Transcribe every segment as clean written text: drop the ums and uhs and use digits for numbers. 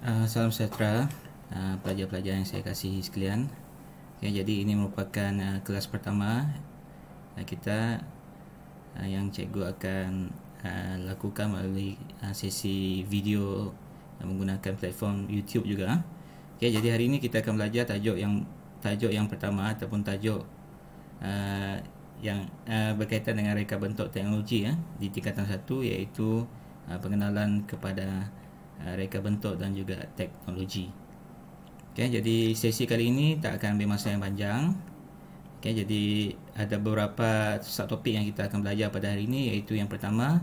Salam sejahtera pelajar-pelajar yang saya kasihi sekalian. Okay, jadi ini merupakan kelas pertama kita yang cikgu akan lakukan melalui sesi video menggunakan platform YouTube juga. Okay, jadi hari ini kita akan belajar tajuk yang pertama ataupun tajuk yang berkaitan dengan reka bentuk teknologi di tingkatan 1, iaitu pengenalan kepada reka bentuk dan juga teknologi. Okay, jadi sesi kali ini tak akan ambil masa yang panjang. Okay, jadi ada beberapa subtopik yang kita akan belajar pada hari ini, iaitu yang pertama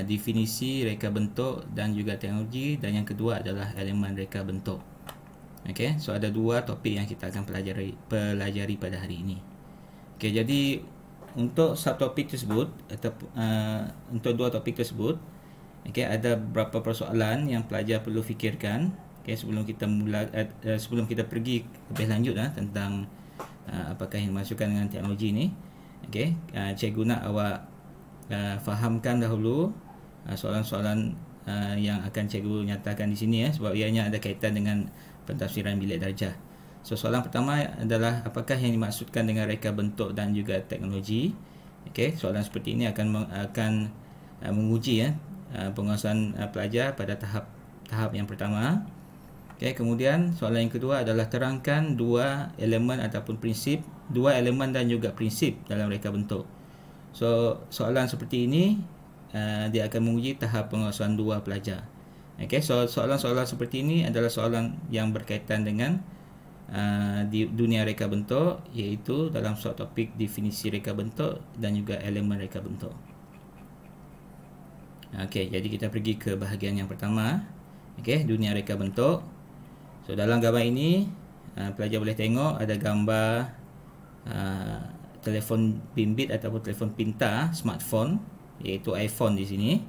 definisi reka bentuk dan juga teknologi, dan yang kedua adalah elemen reka bentuk. Okay, so ada dua topik yang kita akan pelajari pada hari ini. Okay, jadi untuk subtopik tersebut atau untuk dua topik tersebut, okay, ada beberapa persoalan yang pelajar perlu fikirkan, okay, sebelum kita pergi lebih lanjut tentang apakah yang dimaksudkan dengan teknologi ini. Okay, cikgu nak awak fahamkan dahulu soalan-soalan yang akan cikgu nyatakan di sini sebab ianya ada kaitan dengan pentafsiran bilik darjah. So soalan pertama adalah apakah yang dimaksudkan dengan reka bentuk dan juga teknologi. Okay, soalan seperti ini akan menguji penguasaan pelajar pada tahap yang pertama. Okay, kemudian soalan yang kedua adalah terangkan dua elemen dan juga prinsip dalam reka bentuk. So soalan seperti ini dia akan menguji tahap penguasaan dua pelajar. Okay, so soalan-soalan seperti ini adalah soalan yang berkaitan dengan di dunia reka bentuk, iaitu dalam subtopik definisi reka bentuk dan juga elemen reka bentuk. Okey, jadi kita pergi ke bahagian yang pertama. Okey, dunia reka bentuk. So dalam gambar ini pelajar boleh tengok ada gambar telefon bimbit ataupun telefon pintar, smartphone, iaitu iPhone di sini.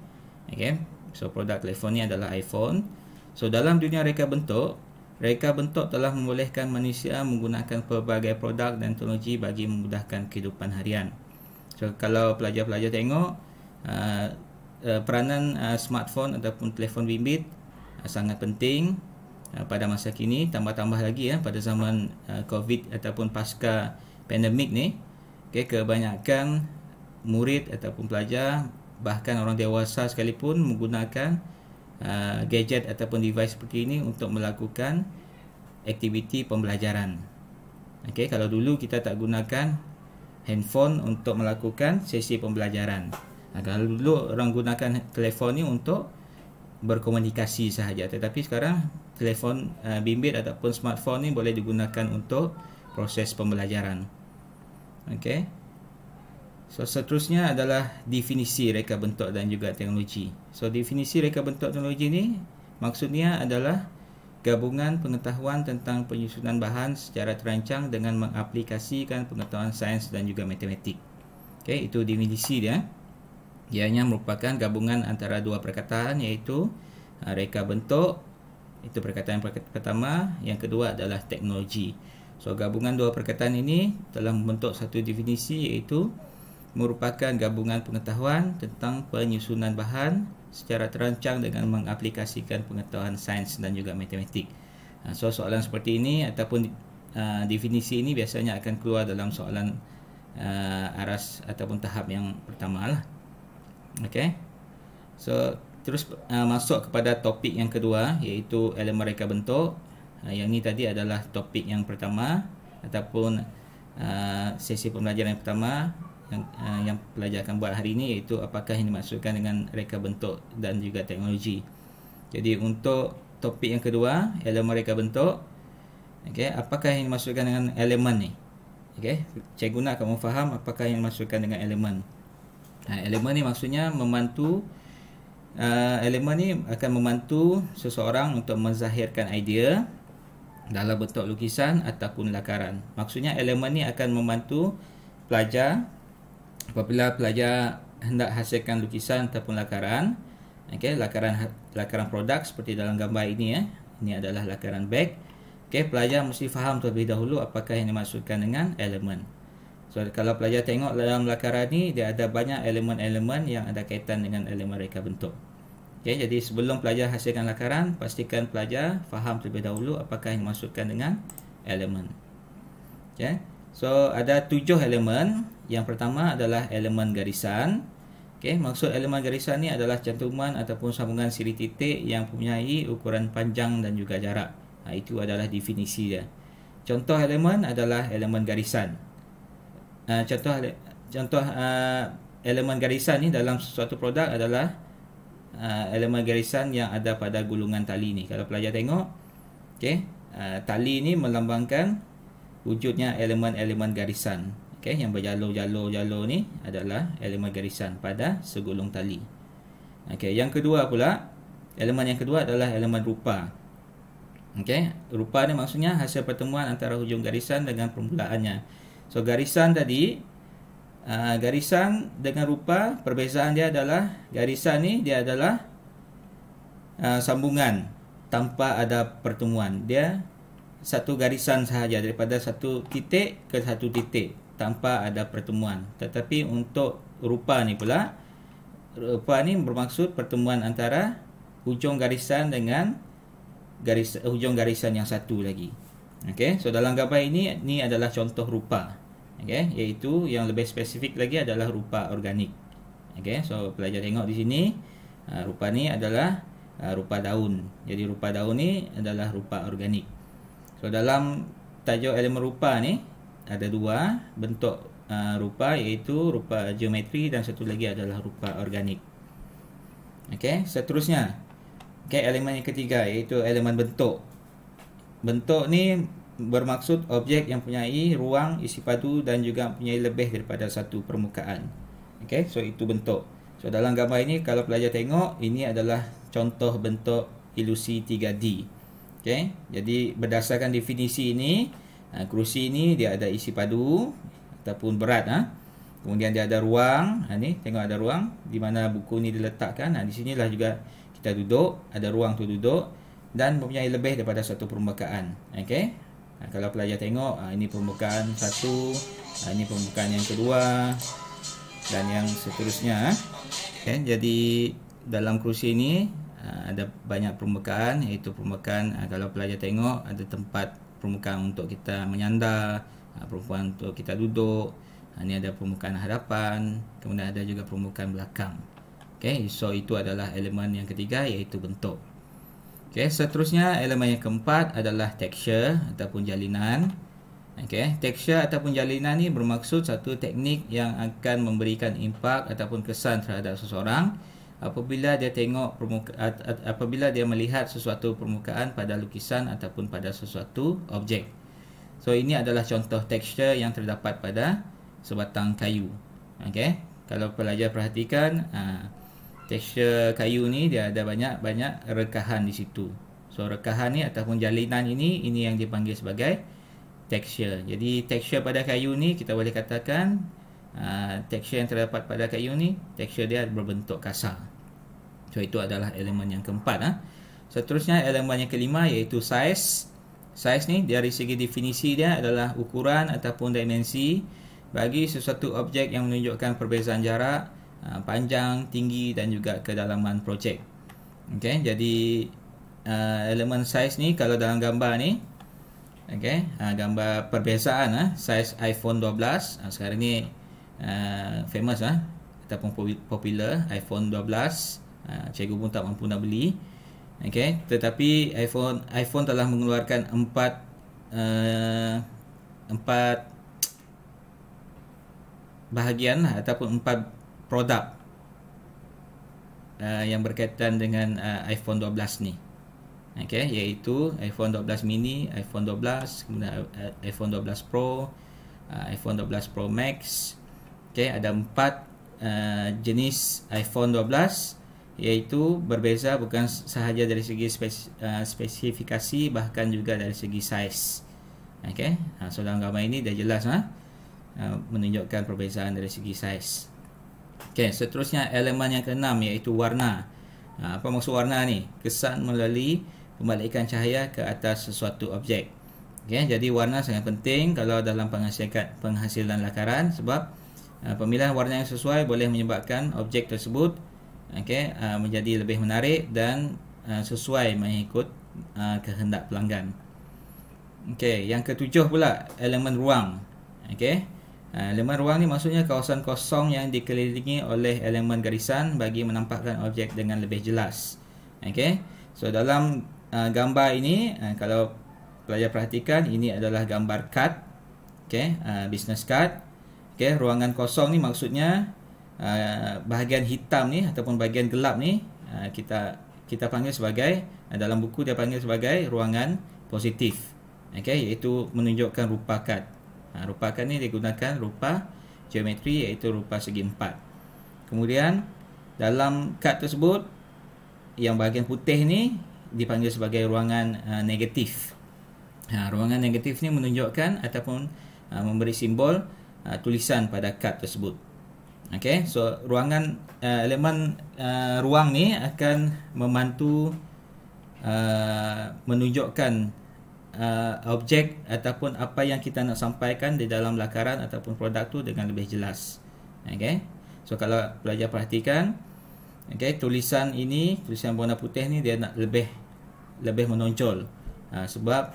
Okey, so produk telefon ni adalah iPhone. So dalam dunia reka bentuk telah membolehkan manusia menggunakan pelbagai produk dan teknologi bagi memudahkan kehidupan harian. So kalau pelajar-pelajar tengok peranan smartphone ataupun telefon bimbit sangat penting pada masa kini, tambah-tambah lagi pada zaman COVID ataupun pasca pandemik ni. Okay, kebanyakan murid ataupun pelajar, bahkan orang dewasa sekalipun, menggunakan gadget ataupun device seperti ini untuk melakukan aktiviti pembelajaran. Okay, kalau dulu kita tak gunakan handphone untuk melakukan sesi pembelajaran. Kalau dulu orang gunakan telefon ni untuk berkomunikasi sahaja, tetapi sekarang telefon bimbit ataupun smartphone ni boleh digunakan untuk proses pembelajaran. Okey. So seterusnya adalah definisi reka bentuk dan juga teknologi. So definisi reka bentuk teknologi ni maksudnya adalah gabungan pengetahuan tentang penyusunan bahan secara terancang dengan mengaplikasikan pengetahuan sains dan juga matematik. Okey, itu definisi dia. Ianya merupakan gabungan antara dua perkataan, iaitu reka bentuk, itu perkataan pertama, yang kedua adalah teknologi. So gabungan dua perkataan ini telah membentuk satu definisi, iaitu merupakan gabungan pengetahuan tentang penyusunan bahan secara terancang dengan mengaplikasikan pengetahuan sains dan juga matematik. So soalan seperti ini ataupun definisi ini biasanya akan keluar dalam soalan aras ataupun tahap yang pertama lah. Okey. So terus masuk kepada topik yang kedua, iaitu elemen reka bentuk. Yang ni tadi adalah topik yang pertama ataupun sesi pembelajaran yang pertama yang pelajar akan buat hari ini, iaitu apakah yang dimaksudkan dengan reka bentuk dan juga teknologi. Jadi untuk topik yang kedua, elemen reka bentuk, okey, apakah yang dimaksudkan dengan elemen ni? Okey, cikgu nak kamu faham apakah yang dimaksudkan dengan elemen. Elemen ni maksudnya membantu, elemen ni akan membantu seseorang untuk menzahirkan idea dalam bentuk lukisan ataupun lakaran. Maksudnya elemen ni akan membantu pelajar apabila pelajar hendak hasilkan lukisan ataupun lakaran. Okey, lakaran produk seperti dalam gambar ini Ini adalah lakaran beg. Okey, pelajar mesti faham terlebih dahulu apakah yang dimaksudkan dengan elemen. So kalau pelajar tengok dalam lakaran ni, dia ada banyak elemen-elemen yang ada kaitan dengan elemen reka bentuk. Okay, jadi sebelum pelajar hasilkan lakaran, pastikan pelajar faham terlebih dahulu apakah yang dimaksudkan dengan elemen. Okay. So ada 7 elemen. Yang pertama adalah elemen garisan. Okay, maksud elemen garisan ni adalah cantuman ataupun sambungan siri titik yang mempunyai ukuran panjang dan juga jarak. Itu adalah definisi dia. Contoh elemen adalah elemen garisan. Contoh elemen garisan ni dalam suatu produk adalah elemen garisan yang ada pada gulungan tali ni. Kalau pelajar tengok, okay, tali ni melambangkan wujudnya elemen-elemen garisan. Okay, yang berjalur-jalur ni adalah elemen garisan pada segulung tali. Okay, yang kedua pula, elemen yang kedua adalah elemen rupa. Okay, rupa ni maksudnya hasil pertemuan antara hujung garisan dengan permulaannya. So garisan tadi, garisan dengan rupa, perbezaan dia adalah garisan ni dia adalah sambungan tanpa ada pertemuan. Dia satu garisan sahaja daripada satu titik ke satu titik tanpa ada pertemuan. Tetapi untuk rupa ni pula, rupa ni bermaksud pertemuan antara hujung garisan dengan hujung garisan yang satu lagi. Okey, so dalam gambar ini adalah contoh rupa. Okey, iaitu yang lebih spesifik lagi adalah rupa organik. Okey, so pelajar tengok di sini, rupa ni adalah rupa daun. Jadi rupa daun ni adalah rupa organik. So dalam tajuk elemen rupa ni ada dua bentuk rupa, iaitu rupa geometri dan satu lagi adalah rupa organik. Okey, seterusnya, okey, elemen yang ketiga iaitu elemen bentuk. Bentuk ni bermaksud objek yang mempunyai ruang isi padu dan juga mempunyai lebih daripada satu permukaan. Okey, so itu bentuk. So dalam gambar ini kalau pelajar tengok, ini adalah contoh bentuk ilusi 3D. Okey, jadi berdasarkan definisi ini, kerusi ini dia ada isi padu ataupun berat. Kemudian dia ada ruang. Ni tengok ada ruang di mana buku ni diletakkan. Di sinilah juga kita duduk, ada ruang tu duduk dan mempunyai lebih daripada satu permukaan. Okey, kalau pelajar tengok, ini permukaan satu, ini permukaan yang kedua dan yang seterusnya. Okay, jadi dalam kerusi ini ada banyak permukaan, iaitu permukaan, kalau pelajar tengok, ada tempat permukaan untuk kita menyandar, permukaan untuk kita duduk, ini ada permukaan hadapan, kemudian ada juga permukaan belakang. Okay, so itu adalah elemen yang ketiga, iaitu bentuk. Okay, seterusnya elemen yang keempat adalah texture ataupun jalinan. Okay, texture ataupun jalinan ni bermaksud satu teknik yang akan memberikan impak ataupun kesan terhadap seseorang apabila dia tengok apabila dia melihat sesuatu permukaan pada lukisan ataupun pada sesuatu objek. So ini adalah contoh texture yang terdapat pada sebatang kayu. Okay, kalau pelajar perhatikan, tekstur kayu ni dia ada banyak rekahan di situ. So rekahan ni ataupun jalinan ini yang dipanggil sebagai tekstur. Jadi tekstur pada kayu ni kita boleh katakan tekstur yang terdapat pada kayu ni tekstur dia berbentuk kasar. So itu adalah elemen yang keempat. Seterusnya elemen yang kelima iaitu size. Size ni dari segi definisi dia adalah ukuran ataupun dimensi bagi sesuatu objek yang menunjukkan perbezaan jarak, panjang, tinggi dan juga kedalaman projek. Okey, jadi elemen size ni kalau dalam gambar ni, okey, gambar perbezaan size iPhone 12 sekarang ni famous ataupun popular iPhone 12, cikgu pun tak mampu nak beli. Okey, tetapi iPhone telah mengeluarkan 4 bahagian ataupun 4 produk yang berkaitan dengan iPhone 12 ni. Okey, iaitu iPhone 12 mini, iPhone 12, kemudian iPhone 12 Pro, iPhone 12 Pro Max. Okey, ada 4 jenis iPhone 12, iaitu berbeza bukan sahaja dari segi spesifikasi, bahkan juga dari segi size. Okey, so dalam gambar ini dah jelas menunjukkan perbezaan dari segi size. Okey, seterusnya elemen yang keenam iaitu warna. Apa maksud warna ni? Kesan melalui pembalikan cahaya ke atas sesuatu objek. Okey, jadi warna sangat penting kalau dalam penghasilan lakaran sebab pemilihan warna yang sesuai boleh menyebabkan objek tersebut menjadi lebih menarik dan sesuai mengikut kehendak pelanggan. Yang ketujuh pula, elemen ruang. Elemen ruang ni maksudnya kawasan kosong yang dikelilingi oleh elemen garisan bagi menampakkan objek dengan lebih jelas. So dalam gambar ini, kalau pelajar perhatikan, ini adalah gambar kad, business card. Ruangan kosong ni maksudnya bahagian hitam ni ataupun bahagian gelap ni kita panggil sebagai, dalam buku dia panggil sebagai ruangan positif. Iaitu menunjukkan rupa kad. Rupa kad ni digunakan rupa geometri, iaitu rupa segi empat. Kemudian dalam kad tersebut, yang bahagian putih ni dipanggil sebagai ruangan negatif. Ruangan negatif ni menunjukkan ataupun memberi simbol tulisan pada kad tersebut. So ruangan elemen ruang ni akan membantu menunjukkan objek ataupun apa yang kita nak sampaikan di dalam lakaran ataupun produk tu dengan lebih jelas. So kalau pelajar perhatikan, tulisan ini, tulisan warna putih ni dia nak lebih menonjol, sebab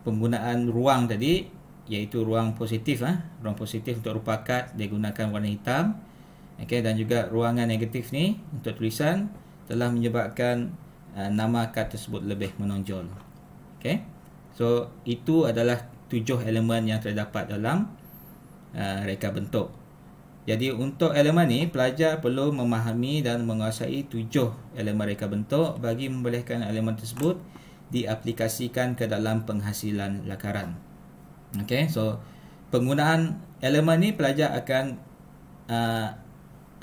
penggunaan ruang tadi, iaitu ruang positif. Ruang positif untuk rupa kad dia gunakan warna hitam. Dan juga ruangan negatif ni untuk tulisan telah menyebabkan nama kad tersebut lebih menonjol. So itu adalah 7 elemen yang terdapat dalam reka bentuk. Jadi untuk elemen ni, pelajar perlu memahami dan menguasai 7 elemen reka bentuk bagi membolehkan elemen tersebut diaplikasikan ke dalam penghasilan lakaran. So penggunaan elemen ni pelajar akan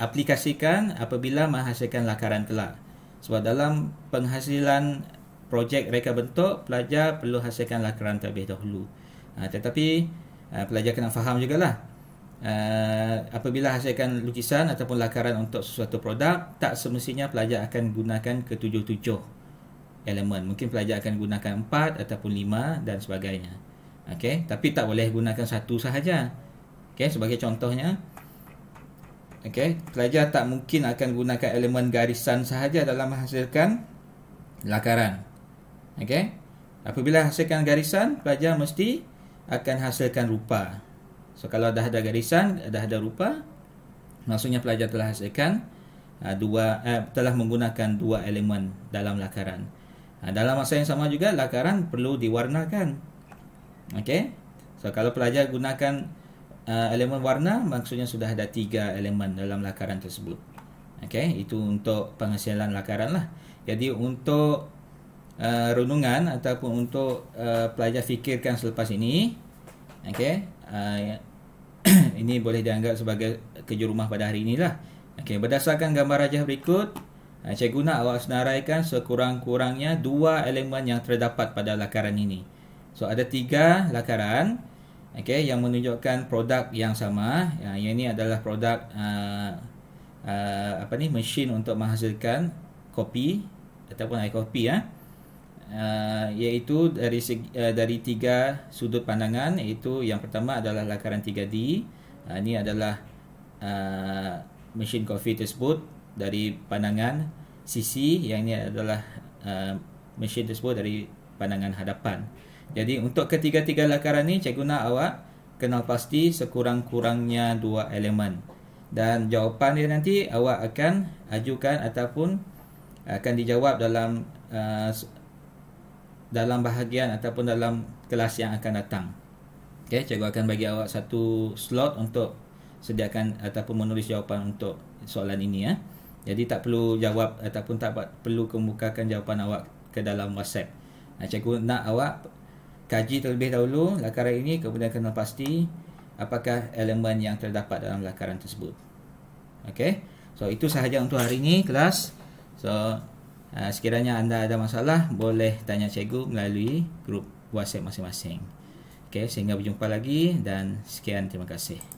aplikasikan apabila menghasilkan lakaran kelak. Sebab dalam penghasilan projek reka bentuk, pelajar perlu hasilkan lakaran terlebih dahulu. Tetapi pelajar kena faham jugalah, apabila hasilkan lukisan ataupun lakaran untuk sesuatu produk, tak semestinya pelajar akan gunakan ke-7 elemen. Mungkin pelajar akan gunakan 4 ataupun 5 dan sebagainya. Tapi tak boleh gunakan satu sahaja. Sebagai contohnya, pelajar tak mungkin akan gunakan elemen garisan sahaja dalam menghasilkan lakaran. Apabila hasilkan garisan, pelajar mesti akan hasilkan rupa. So kalau dah ada garisan, dah ada rupa, maksudnya pelajar telah hasilkan telah menggunakan 2 elemen dalam lakaran. Dalam masa yang sama juga, lakaran perlu diwarnakan. So kalau pelajar gunakan elemen warna, maksudnya sudah ada 3 elemen dalam lakaran tersebut. Itu untuk penghasilan lakaran lah. Jadi untuk renungan ataupun untuk pelajar fikirkan selepas ini, ini boleh dianggap sebagai kerja rumah pada hari inilah. Berdasarkan gambar rajah berikut, cikgu nak awak senaraikan sekurang-kurangnya 2 elemen yang terdapat pada lakaran ini. So ada 3 lakaran yang menunjukkan produk yang sama. Yang ini adalah produk mesin untuk menghasilkan kopi ataupun air kopi, iaitu dari 3 sudut pandangan. Iaitu yang pertama adalah lakaran 3D. Ini adalah mesin kopi tersebut dari pandangan sisi. Yang ini adalah mesin tersebut dari pandangan hadapan. Jadi untuk ketiga-tiga lakaran ni, cikgu nak awak kenal pasti sekurang-kurangnya 2 elemen. Dan jawapan dia nanti awak akan ajukan ataupun akan dijawab dalam bahagian ataupun dalam kelas yang akan datang. Cikgu akan bagi awak 1 slot untuk sediakan ataupun menulis jawapan untuk soalan ini. Jadi tak perlu jawab ataupun tak perlu kemukakan jawapan awak ke dalam WhatsApp. Cikgu nak awak kaji terlebih dahulu lakaran ini, kemudian kenal pasti apakah elemen yang terdapat dalam lakaran tersebut. So itu sahaja untuk hari ini kelas. So sekiranya anda ada masalah, boleh tanya cikgu melalui grup WhatsApp masing-masing. Sehingga berjumpa lagi dan sekian, terima kasih.